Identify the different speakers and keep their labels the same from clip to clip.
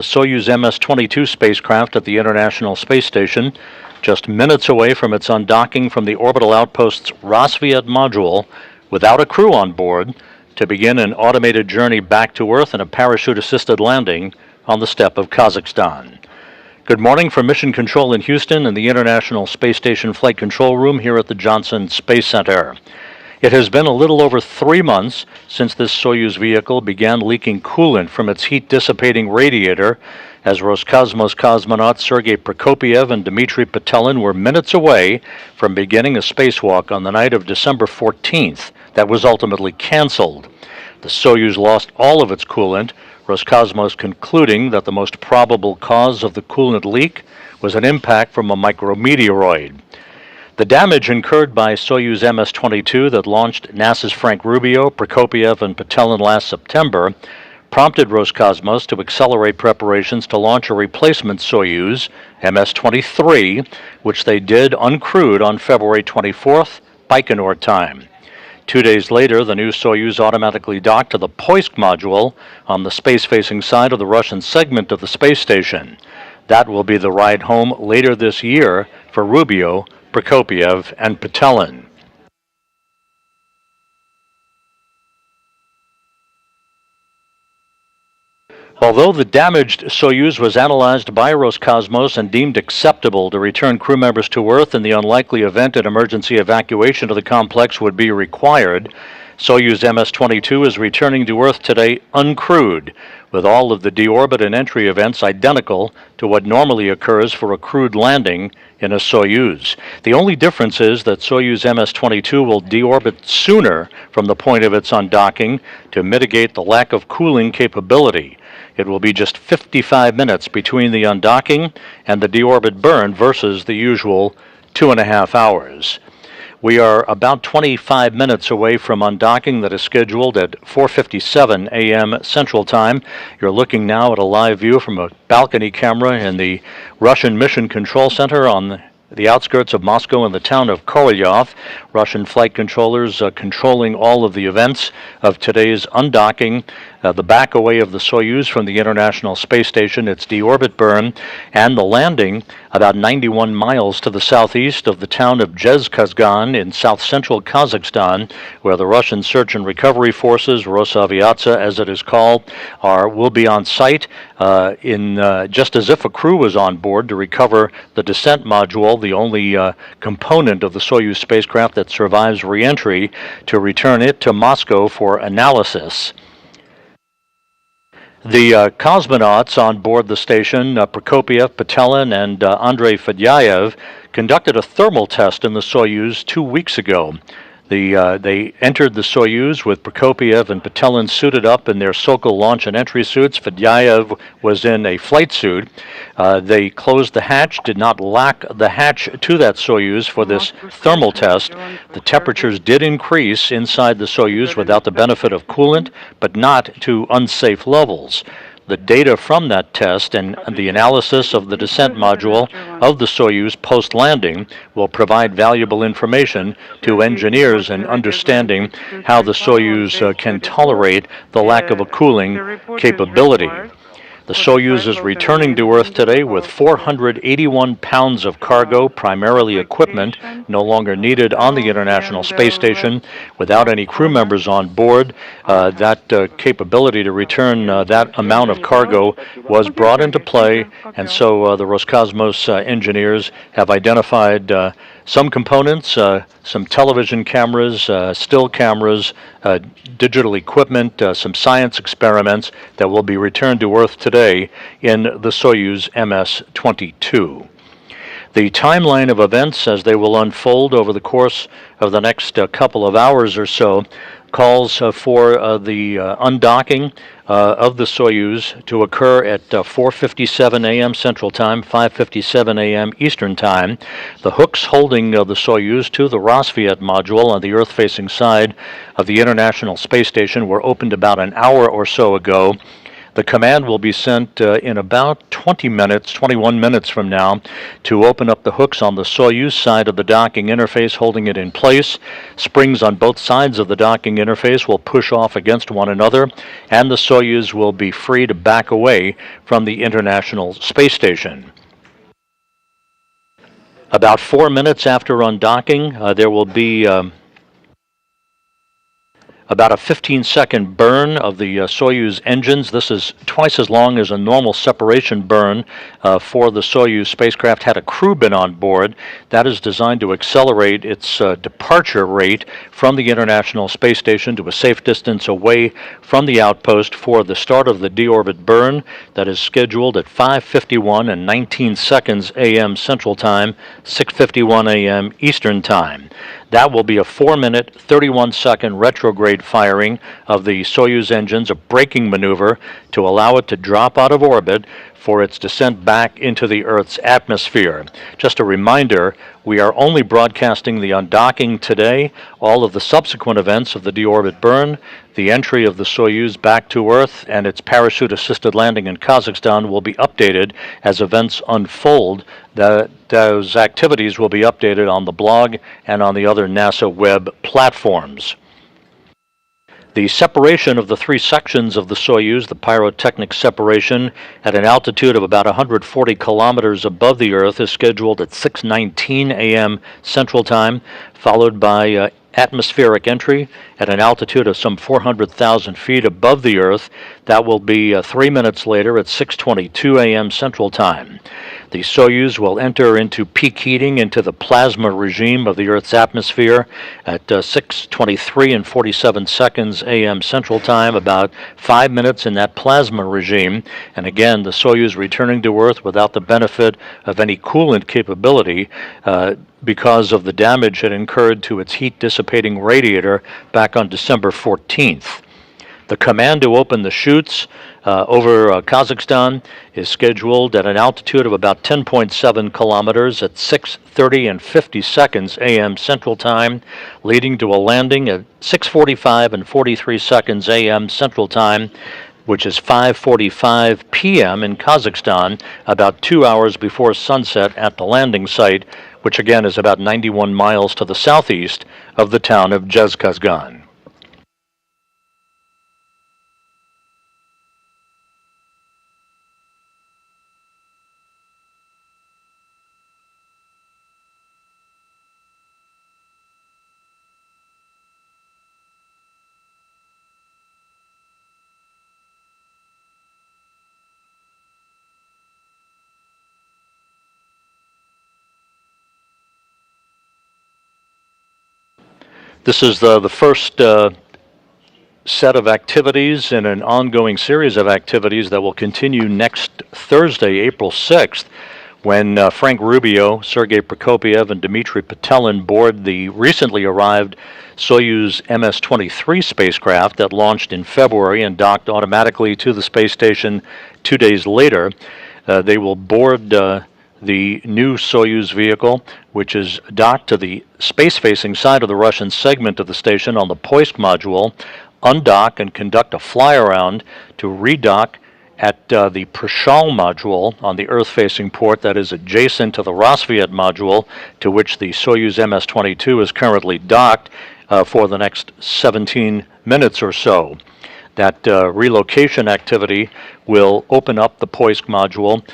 Speaker 1: Soyuz MS-22 spacecraft at the International Space Station, just minutes away from its undocking from the orbital outpost's Rassvet module without a crew on board to begin an automated journey back to Earth and a parachute-assisted landing on the steppe of Kazakhstan. Good morning from Mission Control in Houston and the International Space Station Flight Control Room here at the Johnson Space Center. It has been a little over 3 months since this Soyuz vehicle began leaking coolant from its heat-dissipating radiator as Roscosmos cosmonauts Sergei Prokopyev and Dmitry Petelin were minutes away from beginning a spacewalk on the night of December 14th that was ultimately canceled. The Soyuz lost all of its coolant, Roscosmos concluding that the most probable cause of the coolant leak was an impact from a micrometeoroid. The damage incurred by Soyuz MS-22 that launched NASA's Frank Rubio, Prokopyev, and Petelin last September prompted Roscosmos to accelerate preparations to launch a replacement Soyuz, MS-23, which they did uncrewed on February 24th, Baikonur time. 2 days later, the new Soyuz automatically docked to the Poisk module on the space-facing side of the Russian segment of the space station. That will be the ride home later this year for Rubio, Prokopyev, and Petelin. Although the damaged Soyuz was analyzed by Roscosmos and deemed acceptable to return crew members to Earth in the unlikely event an emergency evacuation of the complex would be required, Soyuz MS-22 is returning to Earth today uncrewed, with all of the deorbit and entry events identical to what normally occurs for a crewed landing in a Soyuz. The only difference is that Soyuz MS-22 will deorbit sooner from the point of its undocking to mitigate the lack of cooling capability. It will be just 55 minutes between the undocking and the deorbit burn versus the usual 2.5 hours. We are about 25 minutes away from undocking that is scheduled at 4:57 a.m. Central Time. You're looking now at a live view from a balcony camera in the Russian Mission Control Center on the outskirts of Moscow in the town of Korolyov. Russian flight controllers controlling all of the events of today's undocking, the back away of the Soyuz from the International Space Station, its deorbit burn, and the landing about 91 miles to the southeast of the town of Zhezkazgan in south-central Kazakhstan, where the Russian Search and Recovery Forces, Rosaviatsia as it is called, will be on site just as if a crew was on board to recover the descent module, the only component of the Soyuz spacecraft that survives re-entry, to return it to Moscow for analysis. The cosmonauts on board the station, Prokopyev, Petelin, and Andrei Fedyaev, conducted a thermal test in the Soyuz 2 weeks ago. They entered the Soyuz with Prokopyev and Petelin suited up in their Sokol launch and entry suits. Fedyaev was in a flight suit. They closed the hatch, did not lock the hatch to that Soyuz for this thermal test. The temperatures did increase inside the Soyuz without the benefit of coolant, but not to unsafe levels. The data from that test and the analysis of the descent module of the Soyuz post-landing will provide valuable information to engineers in understanding how the Soyuz can tolerate the lack of a cooling capability. The Soyuz is returning to Earth today with 481 pounds of cargo, primarily equipment, no longer needed on the International Space Station. Without any crew members on board, that capability to return that amount of cargo was brought into play, and so the Roscosmos engineers have identified some components, some television cameras, still cameras, digital equipment, some science experiments that will be returned to Earth today in the Soyuz MS-22. The timeline of events as they will unfold over the course of the next couple of hours or so calls for the undocking of the Soyuz to occur at 4:57 a.m. Central Time, 5:57 a.m. Eastern Time. The hooks holding the Soyuz to the Rassvet module on the Earth-facing side of the International Space Station were opened about an hour or so ago. The command will be sent in about 21 minutes from now to open up the hooks on the Soyuz side of the docking interface, holding it in place. Springs on both sides of the docking interface will push off against one another, and the Soyuz will be free to back away from the International Space Station. About 4 minutes after undocking, there will be about a 15-second burn of the Soyuz engines. This is twice as long as a normal separation burn for the Soyuz spacecraft had a crew been on board. That is designed to accelerate its departure rate from the International Space Station to a safe distance away from the outpost for the start of the deorbit burn that is scheduled at 5:51 and 19 seconds a.m. Central Time, 6:51 a.m. Eastern Time. That will be a 4-minute, 31-second retrograde firing of the Soyuz engines, a braking maneuver to allow it to drop out of orbit for its descent back into the Earth's atmosphere. Just a reminder, we are only broadcasting the undocking today. All of the subsequent events of the deorbit burn, the entry of the Soyuz back to Earth, and its parachute-assisted landing in Kazakhstan will be updated as events unfold. Those activities will be updated on the blog and on the other NASA web platforms. The separation of the three sections of the Soyuz, the pyrotechnic separation at an altitude of about 140 kilometers above the Earth, is scheduled at 6:19 a.m. Central Time, followed by atmospheric entry at an altitude of some 400,000 feet above the Earth. That will be 3 minutes later at 6:22 a.m. Central Time. The Soyuz will enter into peak heating into the plasma regime of the Earth's atmosphere at 6:23 and 47 seconds a.m. Central Time, about 5 minutes in that plasma regime. And again, the Soyuz returning to Earth without the benefit of any coolant capability because of the damage it incurred to its heat-dissipating radiator back on December 14th. The command to open the chutes over Kazakhstan is scheduled at an altitude of about 10.7 kilometers at 6:30 and 50 seconds a.m. Central Time, leading to a landing at 6:45 and 43 seconds a.m. Central Time, which is 5:45 p.m. in Kazakhstan, about 2 hours before sunset at the landing site, which again is about 91 miles to the southeast of the town of Zhezkazgan. This is the first set of activities in an ongoing series of activities that will continue next Thursday, April 6th, when Frank Rubio, Sergei Prokopiev, and Dmitry Petelin board the recently arrived Soyuz MS-23 spacecraft that launched in February and docked automatically to the space station 2 days later. They will board the new Soyuz vehicle, which is docked to the space-facing side of the Russian segment of the station on the Poisk module, undock and conduct a fly-around to redock at the Prishal module on the Earth-facing port that is adjacent to the Rassvet module, to which the Soyuz MS-22 is currently docked for the next 17 minutes or so. That relocation activity will open up the Poisk module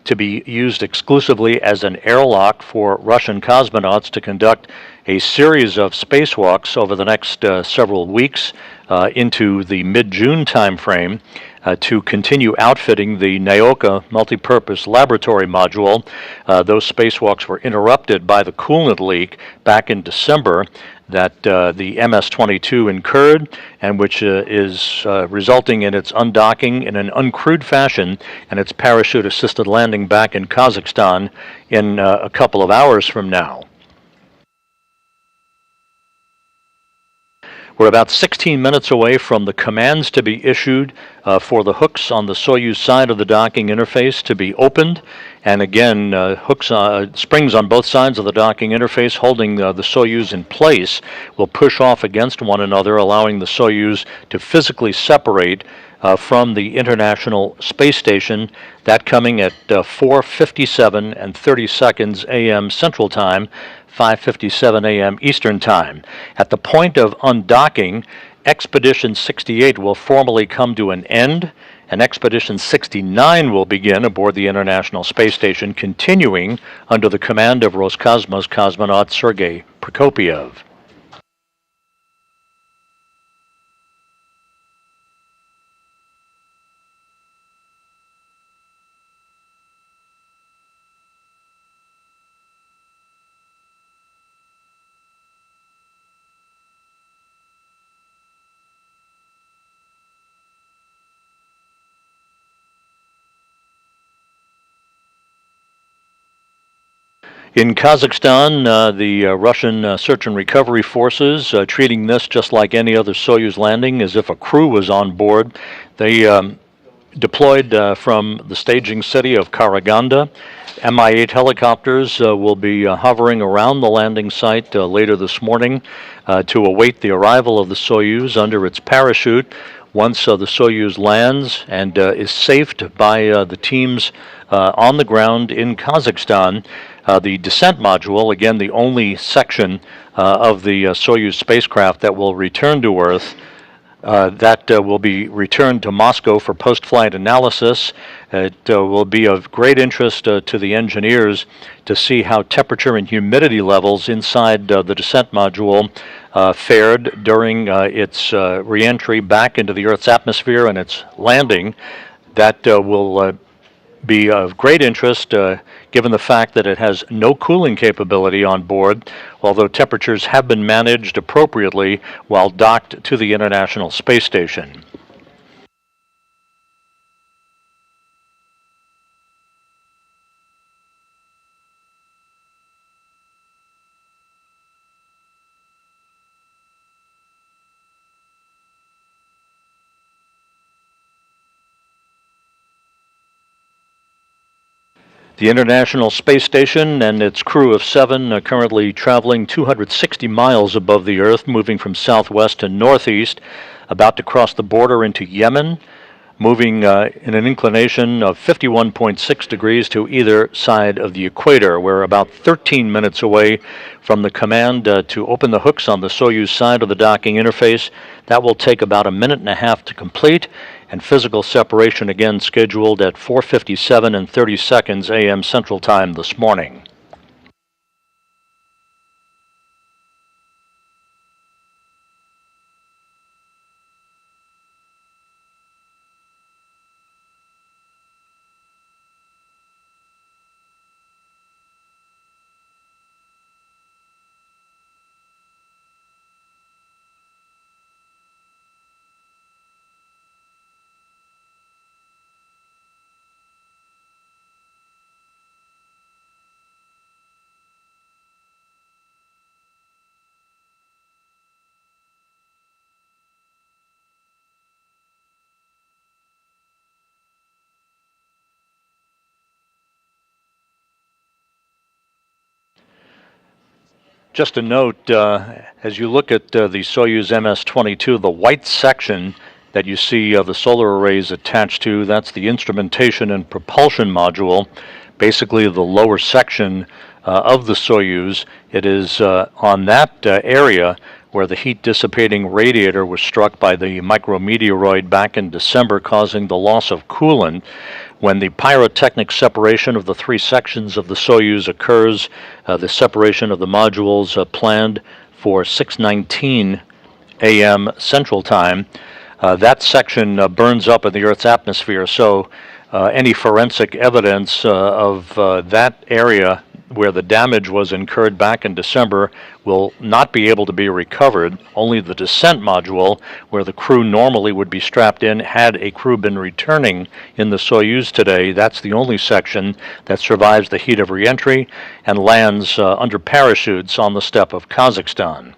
Speaker 1: to be used exclusively as an airlock for Russian cosmonauts to conduct a series of spacewalks over the next several weeks into the mid-June timeframe to continue outfitting the Naoka multipurpose laboratory module. Those spacewalks were interrupted by the coolant leak back in December that the MS-22 incurred, and which is resulting in its undocking in an uncrewed fashion and its parachute-assisted landing back in Kazakhstan in a couple of hours from now. We're about 16 minutes away from the commands to be issued for the hooks on the Soyuz side of the docking interface to be opened. And again, springs on both sides of the docking interface holding the Soyuz in place will push off against one another, allowing the Soyuz to physically separate from the International Space Station, that coming at 4:57 and 30 seconds a.m. Central Time, 5:57 a.m. Eastern Time. At the point of undocking, Expedition 68 will formally come to an end, and Expedition 69 will begin aboard the International Space Station, continuing under the command of Roscosmos cosmonaut Sergei Prokopyev. In Kazakhstan, the Russian search and recovery forces treating this just like any other Soyuz landing, as if a crew was on board. They deployed from the staging city of Karaganda. Mi-8 helicopters will be hovering around the landing site later this morning to await the arrival of the Soyuz under its parachute. Once the Soyuz lands and is safed by the teams on the ground in Kazakhstan, the descent module, again the only section of the Soyuz spacecraft that will return to Earth, that will be returned to Moscow for post-flight analysis. It will be of great interest to the engineers to see how temperature and humidity levels inside the descent module fared during its re-entry back into the Earth's atmosphere and its landing. That will be of great interest given the fact that it has no cooling capability on board, although temperatures have been managed appropriately while docked to the International Space Station. The International Space Station and its crew of 7 are currently traveling 260 miles above the Earth, moving from southwest to northeast, about to cross the border into Yemen, moving in an inclination of 51.6 degrees to either side of the equator. We're about 13 minutes away from the command to open the hooks on the Soyuz side of the docking interface. That will take about a minute and a half to complete, and physical separation again scheduled at 4:57 and 30 seconds a.m. Central Time this morning. Just a note, as you look at the Soyuz MS-22, the white section that you see the solar arrays attached to, that's the instrumentation and propulsion module, basically the lower section of the Soyuz. It is on that area where the heat dissipating radiator was struck by the micrometeoroid back in December, causing the loss of coolant. When the pyrotechnic separation of the 3 sections of the Soyuz occurs, the separation of the modules planned for 6:19 a.m. Central Time, that section burns up in the Earth's atmosphere, so any forensic evidence of that area where the damage was incurred back in December will not be able to be recovered. Only the descent module, where the crew normally would be strapped in had a crew been returning in the Soyuz today, that's the only section that survives the heat of reentry and lands under parachutes on the steppe of Kazakhstan.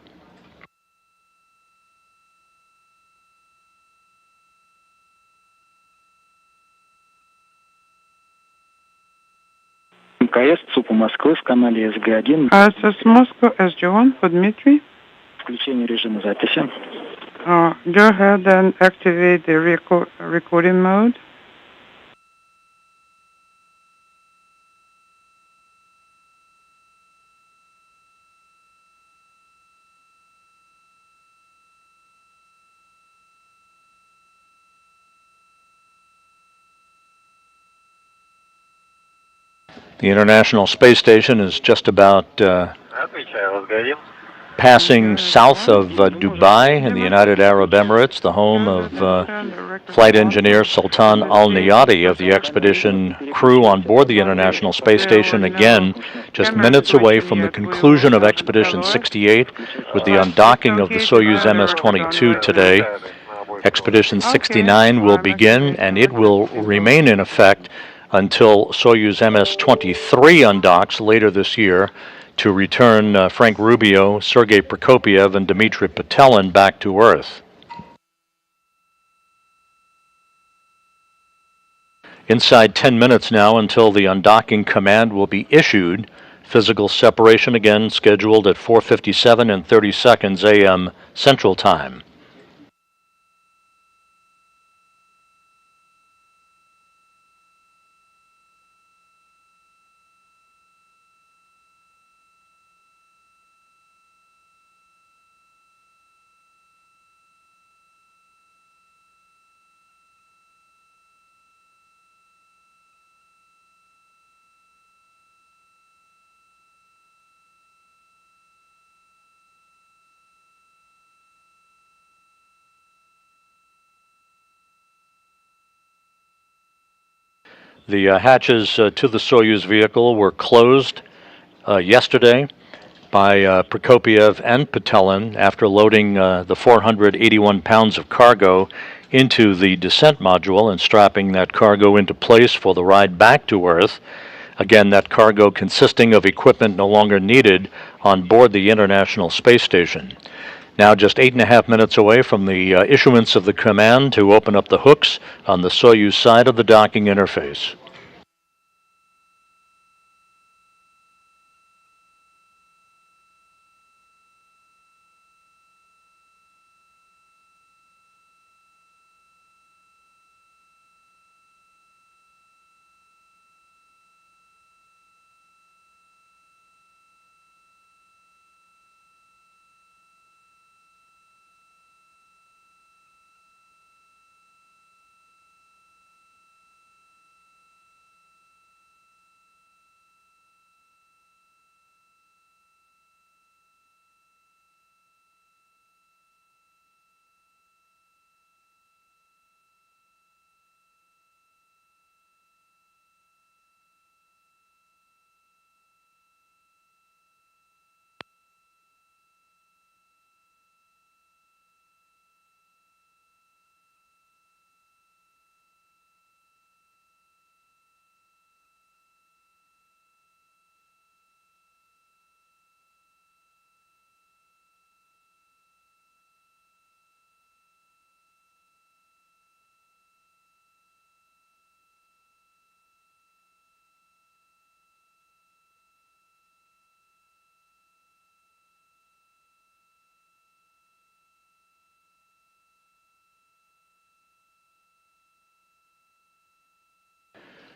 Speaker 2: МКС ЦУПу Москвы в канале СГ-1.
Speaker 3: АСС Москва, SG-1 по Дмитрий.
Speaker 2: Включение режима записи.
Speaker 3: Go ahead and activate the recording mode.
Speaker 1: The International Space Station is just about passing south of Dubai in the United Arab Emirates, the home of flight engineer Sultan Al-Niyati of the expedition crew on board the International Space Station, again, just minutes away from the conclusion of Expedition 68 with the undocking of the Soyuz MS-22 today. Expedition 69 will begin, and it will remain in effect until Soyuz MS-23 undocks later this year to return Frank Rubio, Sergei Prokopyev, and Dmitry Petelin back to Earth. Inside 10 minutes now until the undocking command will be issued. Physical separation again scheduled at 4:57 and 30 seconds a.m. Central Time. The hatches to the Soyuz vehicle were closed yesterday by Prokopyev and Petelin after loading the 481 pounds of cargo into the descent module and strapping that cargo into place for the ride back to Earth. Again, that cargo consisting of equipment no longer needed on board the International Space Station. Now just 8.5 minutes away from the issuance of the command to open up the hooks on the Soyuz side of the docking interface.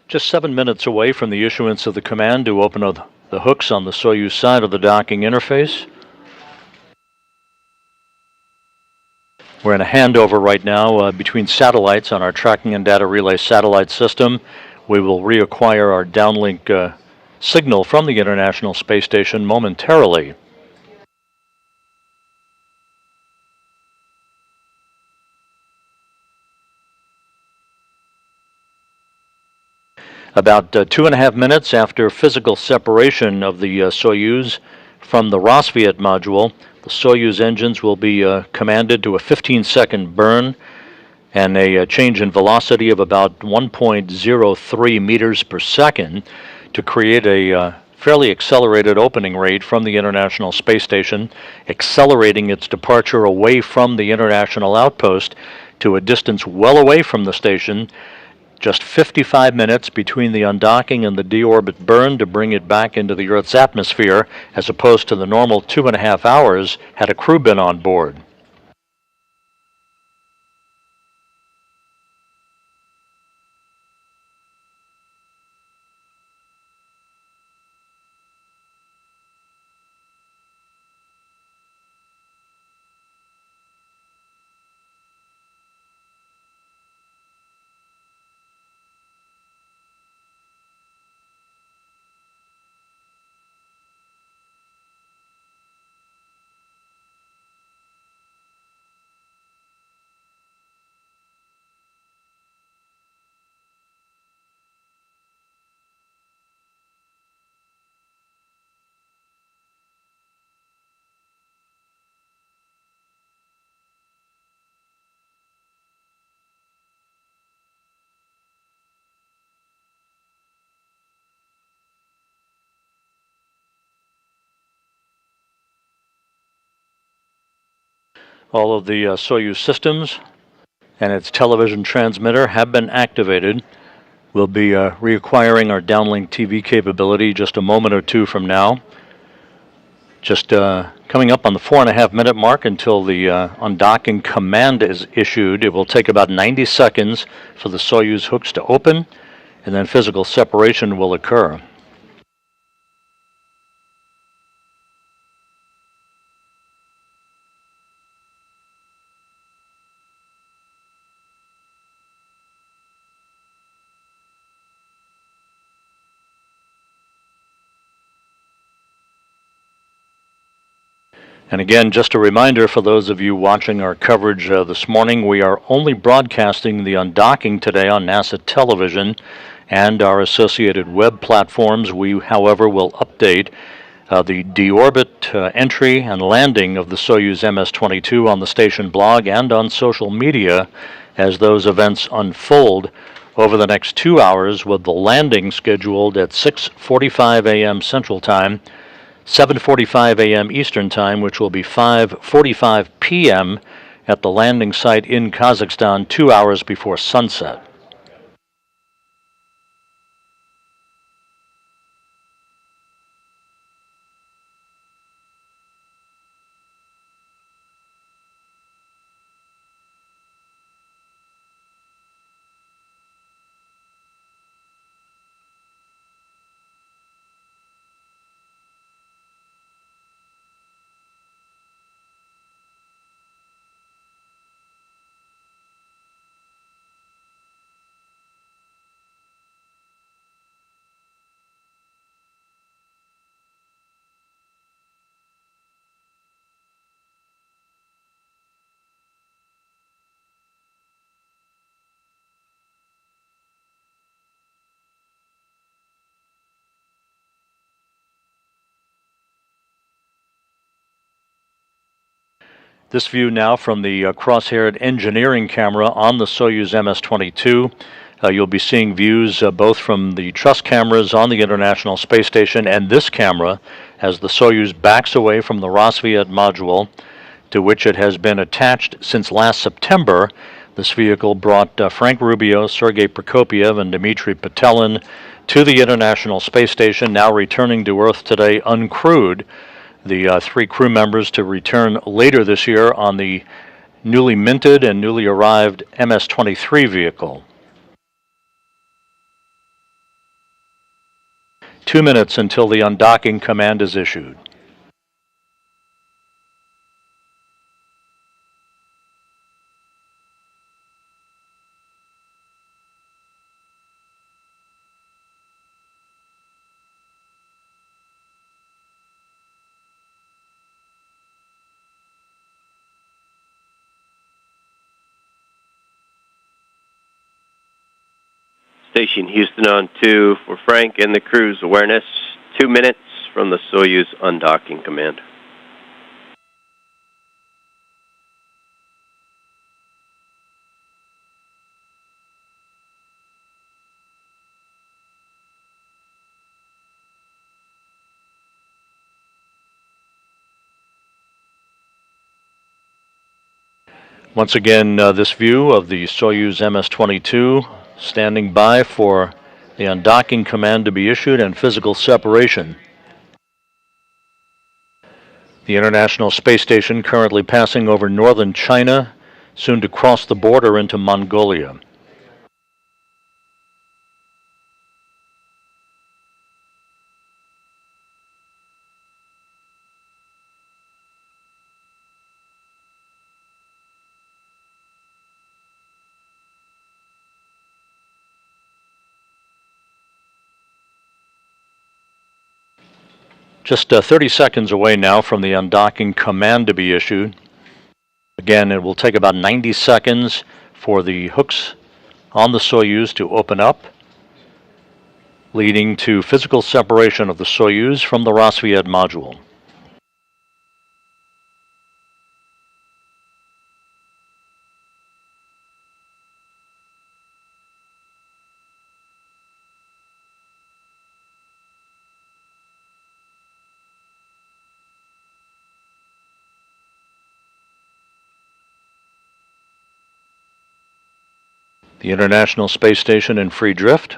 Speaker 1: Just 7 minutes away from the issuance of the command to open up the hooks on the Soyuz side of the docking interface. We're in a handover right now between satellites on our tracking and data relay satellite system. We will reacquire our downlink signal from the International Space Station momentarily. About 2.5 minutes after physical separation of the Soyuz from the Rosviet module, the Soyuz engines will be commanded to a 15-second burn and a change in velocity of about 1.03 meters per second to create a fairly accelerated opening rate from the International Space Station, accelerating its departure away from the International Outpost to a distance well away from the station. Just 55 minutes between the undocking and the deorbit burn to bring it back into the Earth's atmosphere, as opposed to the normal 2.5 hours had a crew been on board. All of the Soyuz systems and its television transmitter have been activated. We'll be reacquiring our downlink TV capability just a moment or two from now. Just coming up on the 4.5 minute mark until the undocking command is issued. It will take about 90 seconds for the Soyuz hooks to open, and then physical separation will occur. And again, just a reminder for those of you watching our coverage this morning, we are only broadcasting the undocking today on NASA television and our associated web platforms. We, however, will update the deorbit entry and landing of the Soyuz MS-22 on the station blog and on social media as those events unfold over the next 2 hours, with the landing scheduled at 6:45 a.m. Central Time, 7:45 a.m. Eastern Time, which will be 5:45 p.m. at the landing site in Kazakhstan 2 hours before sunset. This view now from the cross-haired engineering camera on the Soyuz MS-22. You'll be seeing views both from the truss cameras on the International Space Station and this camera as the Soyuz backs away from the Rassvet module to which it has been attached since last September. This vehicle brought Frank Rubio, Sergei Prokopyev, and Dmitry Petelin to the International Space Station, now returning to Earth today uncrewed. The 3 crew members to return later this year on the newly minted and newly arrived MS-23 vehicle. 2 minutes until the undocking command is issued.
Speaker 4: Station Houston on 2 for Frank and the crew's awareness. 2 minutes from the Soyuz undocking command.
Speaker 1: Once again, this view of the Soyuz MS-22 standing by for the undocking command to be issued and physical separation. The International Space Station currently passing over northern China, soon to cross the border into Mongolia. Just 30 seconds away now from the undocking command to be issued. Again, it will take about 90 seconds for the hooks on the Soyuz to open up, leading to physical separation of the Soyuz from the Rassvet module. The International Space Station in free drift.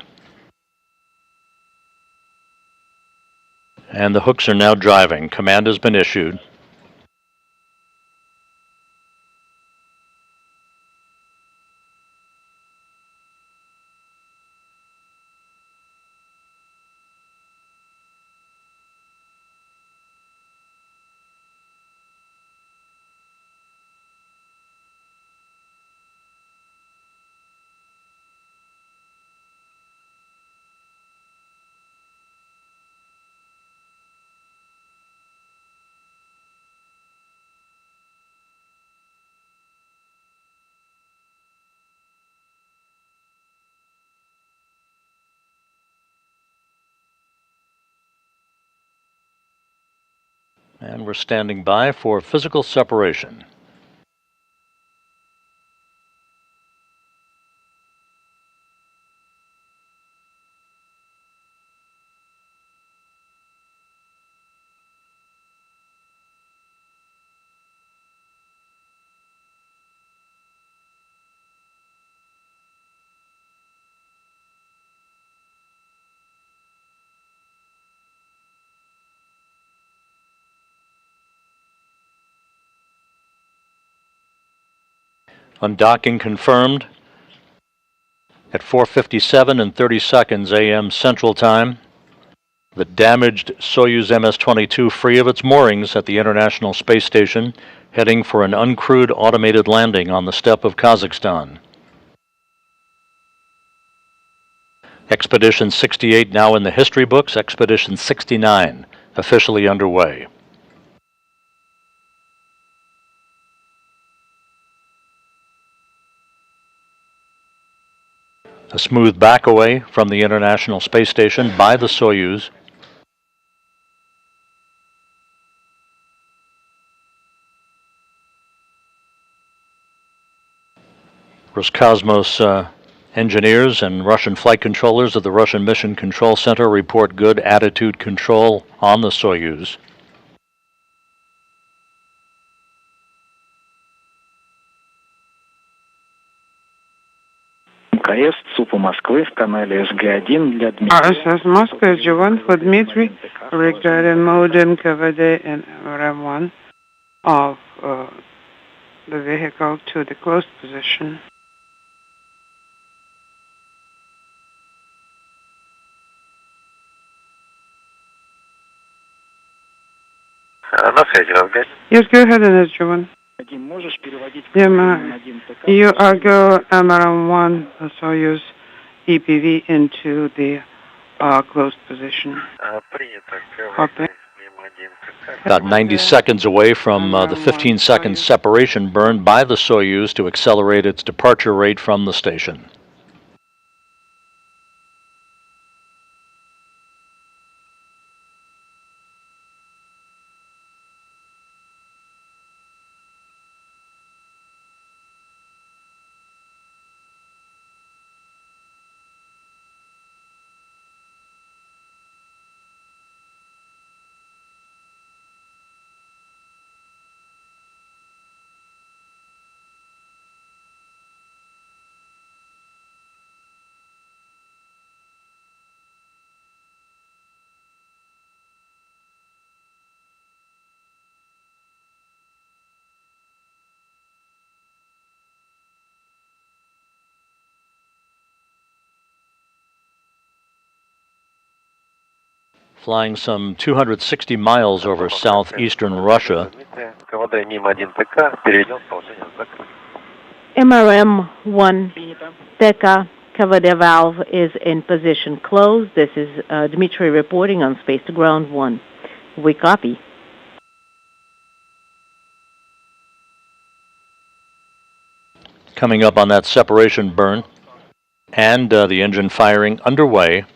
Speaker 1: And the hooks are now driving. Command has been issued. And we're standing by for physical separation. Undocking confirmed at 4:57 and 30 seconds a.m. Central Time. The damaged Soyuz MS-22 free of its moorings at the International Space Station, heading for an uncrewed automated landing on the steppe of Kazakhstan. Expedition 68 now in the history books. Expedition 69 officially underway. A smooth back away from the International Space Station by the Soyuz. Roscosmos engineers and Russian flight controllers of the Russian Mission Control Center report good attitude control on the Soyuz.
Speaker 2: МКС ЦУПу Москвы в канале СГ-1 для Дмитрия.
Speaker 3: RSS Moscow SG-1 for Dmitry, regarding modem KVD and RM1 of the vehicle to the closed position. Yes, go ahead, SG-1. You are go MRM1 Soyuz EPV into the closed position. Copy.
Speaker 1: About 90 seconds away from the 15-second separation burn by the Soyuz to accelerate its departure rate from the station. Flying some 260 miles over southeastern Russia.
Speaker 5: MRM-1 TECA KVD valve is in position closed. This is Dmitry reporting on Space to Ground 1. We copy.
Speaker 1: Coming up on that separation burn and the engine firing underway.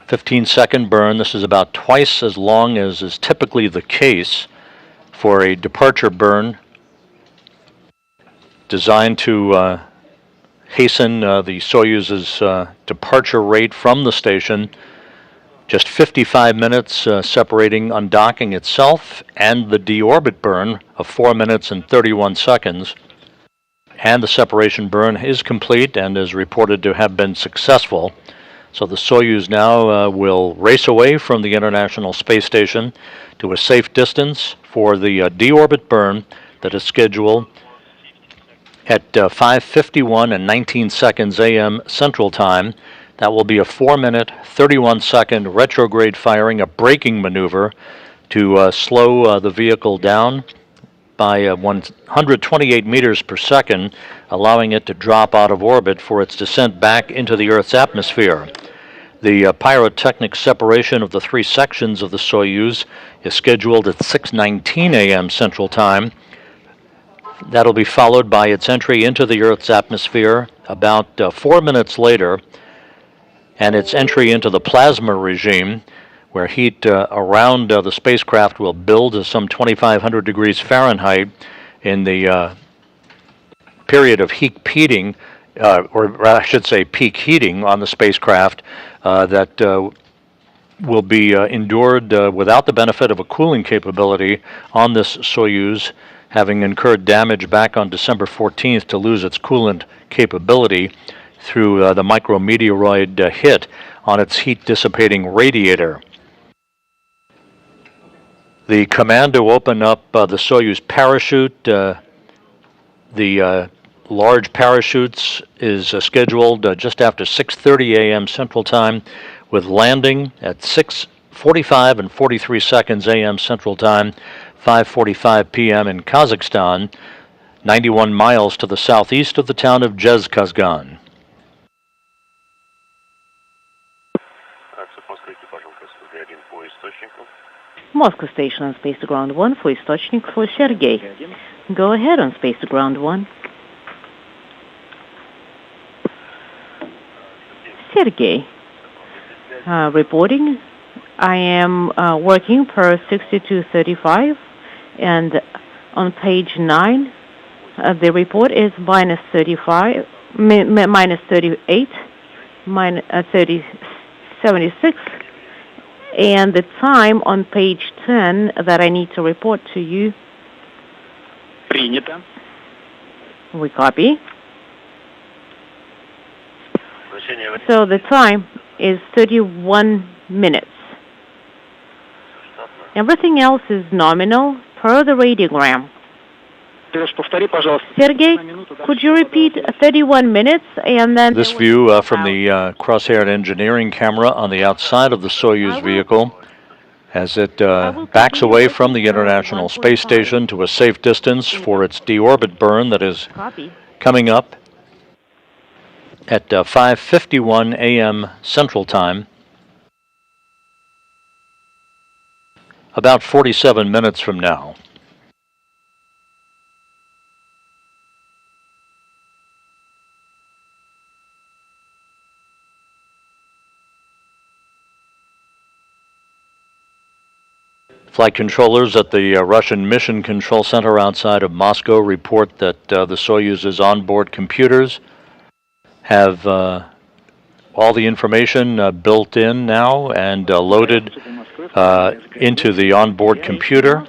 Speaker 1: 15-second burn. This is about twice as long as is typically the case for a departure burn designed to hasten the Soyuz's departure rate from the station. Just 55 minutes separating undocking itself and the deorbit burn of 4 minutes and 31 seconds. and the separation burn is complete and is reported to have been successful. So the Soyuz now will race away from the International Space Station to a safe distance for the deorbit burn that is scheduled at 5:51 and 19 seconds a.m. Central Time. That will be a 4-minute, 31-second retrograde firing, a braking maneuver to slow the vehicle down by 128 meters per second, allowing it to drop out of orbit for its descent back into the Earth's atmosphere. The pyrotechnic separation of the three sections of the Soyuz is scheduled at 6:19 a.m. Central Time. That'll be followed by its entry into the Earth's atmosphere about 4 minutes later, and its entry into the plasma regime, where heat around the spacecraft will build to some 2,500 degrees Fahrenheit in the period of peak heating on the spacecraft that will be endured without the benefit of a cooling capability on this Soyuz, having incurred damage back on December 14th to lose its coolant capability through the micrometeoroid hit on its heat-dissipating radiator. The command to open up the Soyuz parachute, the large parachutes, is scheduled just after 6:30 a.m. Central Time, with landing at 6:45 and 43 seconds a.m. Central Time, 5:45 p.m. in Kazakhstan, 91 miles to the southeast of the town of Jezkazgan.
Speaker 5: Moscow Station on Space to Ground 1 for источник for Sergei. Go ahead on Space to Ground 1. Sergei, reporting. I am working per 6235, and on page 9, the report is minus 35, minus 38, minus 76, and the time on page 10 that I need to report to you.
Speaker 2: Принято.
Speaker 5: We copy. So the time is 31 minutes. Everything else is nominal per the radiogram. Sergei, could you repeat 31 minutes and then...
Speaker 1: This view from the cross-haired engineering camera on the outside of the Soyuz vehicle as it backs away from the International Space Station to a safe distance for its deorbit burn that is coming up at 5:51 a.m. Central Time, about 47 minutes from now. Flight controllers at the Russian Mission Control Center outside of Moscow report that the Soyuz's onboard computers have all the information built in now and loaded into the onboard computer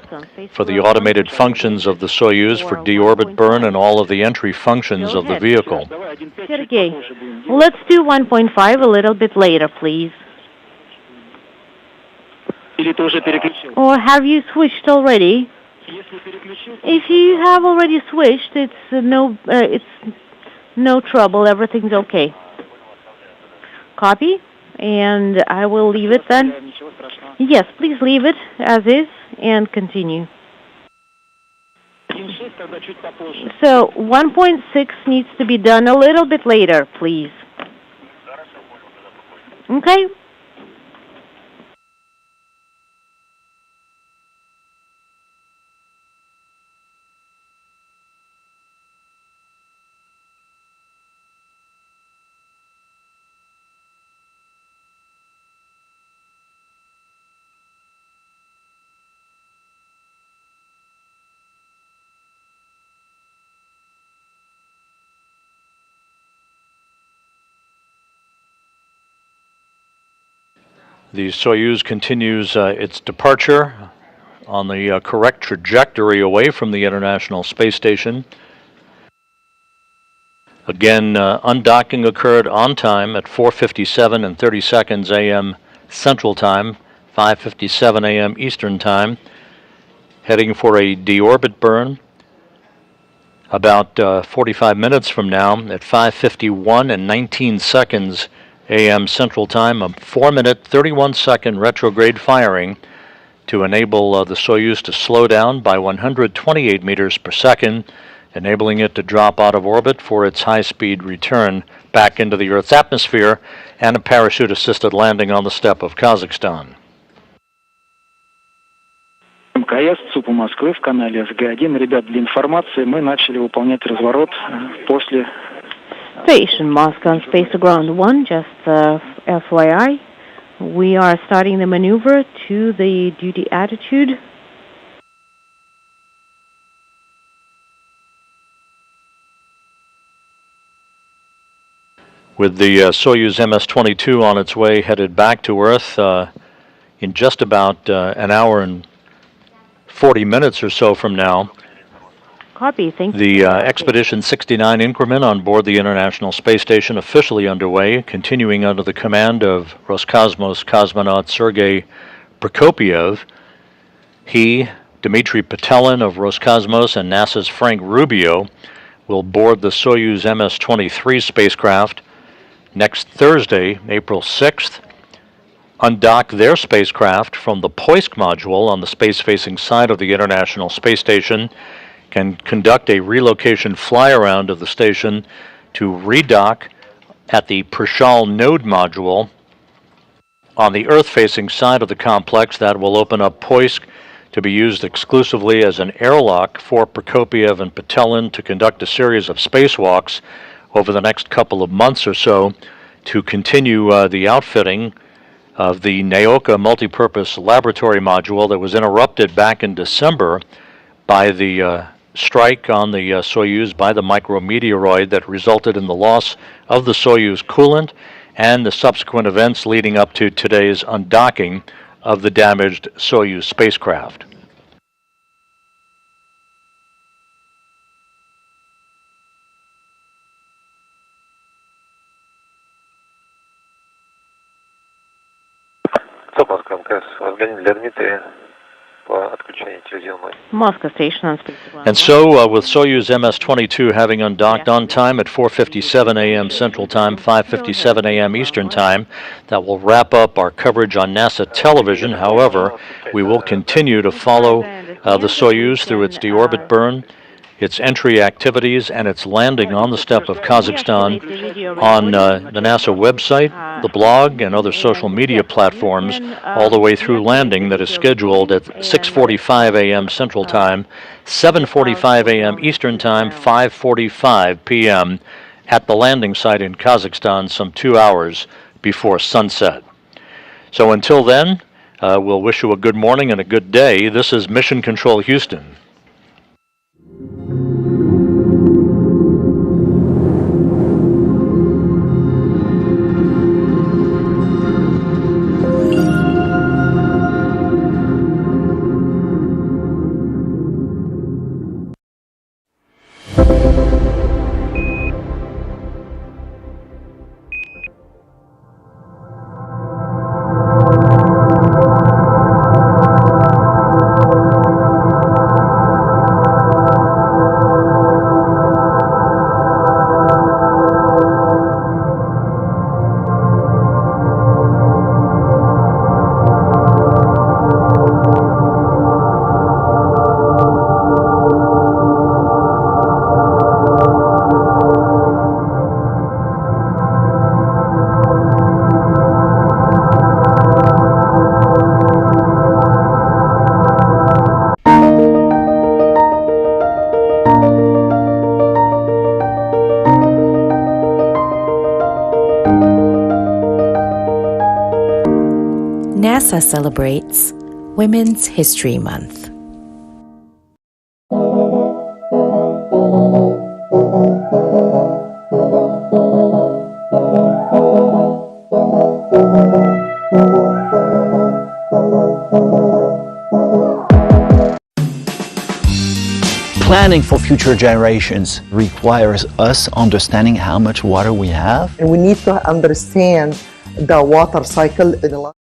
Speaker 1: for the automated functions of the Soyuz for deorbit burn and all of the entry functions of the vehicle.
Speaker 5: Sergei, let's do 1.5 a little bit later, please. Or have you switched already? If you have already switched, it's no trouble. Everything's okay. Copy, and I will leave it then. Yes, please leave it as is and continue. So 1.6 needs to be done a little bit later, please. Okay?
Speaker 1: The Soyuz continues its departure on the correct trajectory away from the International Space Station. Again, undocking occurred on time at 4:57 and 30 seconds a.m. Central Time, 5:57 a.m. Eastern Time, heading for a deorbit burn about 45 minutes from now at 5:51 and 19 seconds a.m. Central Time, a 4-minute, 31-second retrograde firing to enable the Soyuz to slow down by 128 meters per second, enabling it to drop out of orbit for its high-speed return back into the Earth's atmosphere and a parachute-assisted landing on the steppe of Kazakhstan.
Speaker 2: МКС ЦУПа Москвы в канале СГ-1. Ребят, для информации, мы начали выполнять разворот после...
Speaker 5: Station Moscow on Space to Ground 1, just FYI. We are starting the maneuver to the duty attitude.
Speaker 1: With the Soyuz MS-22 on its way headed back to Earth in just about an hour and 40 minutes or so from now,
Speaker 5: Copy, thank you.
Speaker 1: the Expedition 69 increment on board the International Space Station officially underway, continuing under the command of Roscosmos cosmonaut Sergei Prokopyev. He, Dmitry Petelin of Roscosmos, and NASA's Frank Rubio will board the Soyuz MS-23 spacecraft next Thursday, April 6th, undock their spacecraft from the Poisk module on the space-facing side of the International Space Station, can conduct a relocation fly-around of the station to redock at the Prishal node module on the Earth-facing side of the complex. That will open up Poisk to be used exclusively as an airlock for Prokopyev and Petelin to conduct a series of spacewalks over the next couple of months or so to continue the outfitting of the Naoka multipurpose laboratory module that was interrupted back in December by the strike on the Soyuz by the micrometeoroid that resulted in the loss of the Soyuz coolant and the subsequent events leading up to today's undocking of the damaged Soyuz spacecraft.
Speaker 5: Moscow Station on Space to Ground 1.
Speaker 1: And so, with Soyuz MS-22 having undocked on time at 4:57 a.m. Central Time, 5:57 a.m. Eastern Time, that will wrap up our coverage on NASA television. However, we will continue to follow the Soyuz through its deorbit burn, its entry activities, and its landing on the steppe of Kazakhstan on the NASA website, the blog, and other social media platforms, all the way through landing that is scheduled at 6:45 a.m. Central Time, 7:45 a.m. Eastern Time, 5:45 p.m. at the landing site in Kazakhstan, some 2 hours before sunset. So until then, we'll wish you a good morning and a good day. This is Mission Control Houston.
Speaker 6: NASA celebrates Women's History Month.
Speaker 7: Planning for future generations requires us understanding how much water we have.
Speaker 8: And we need to understand the water cycle in a lot.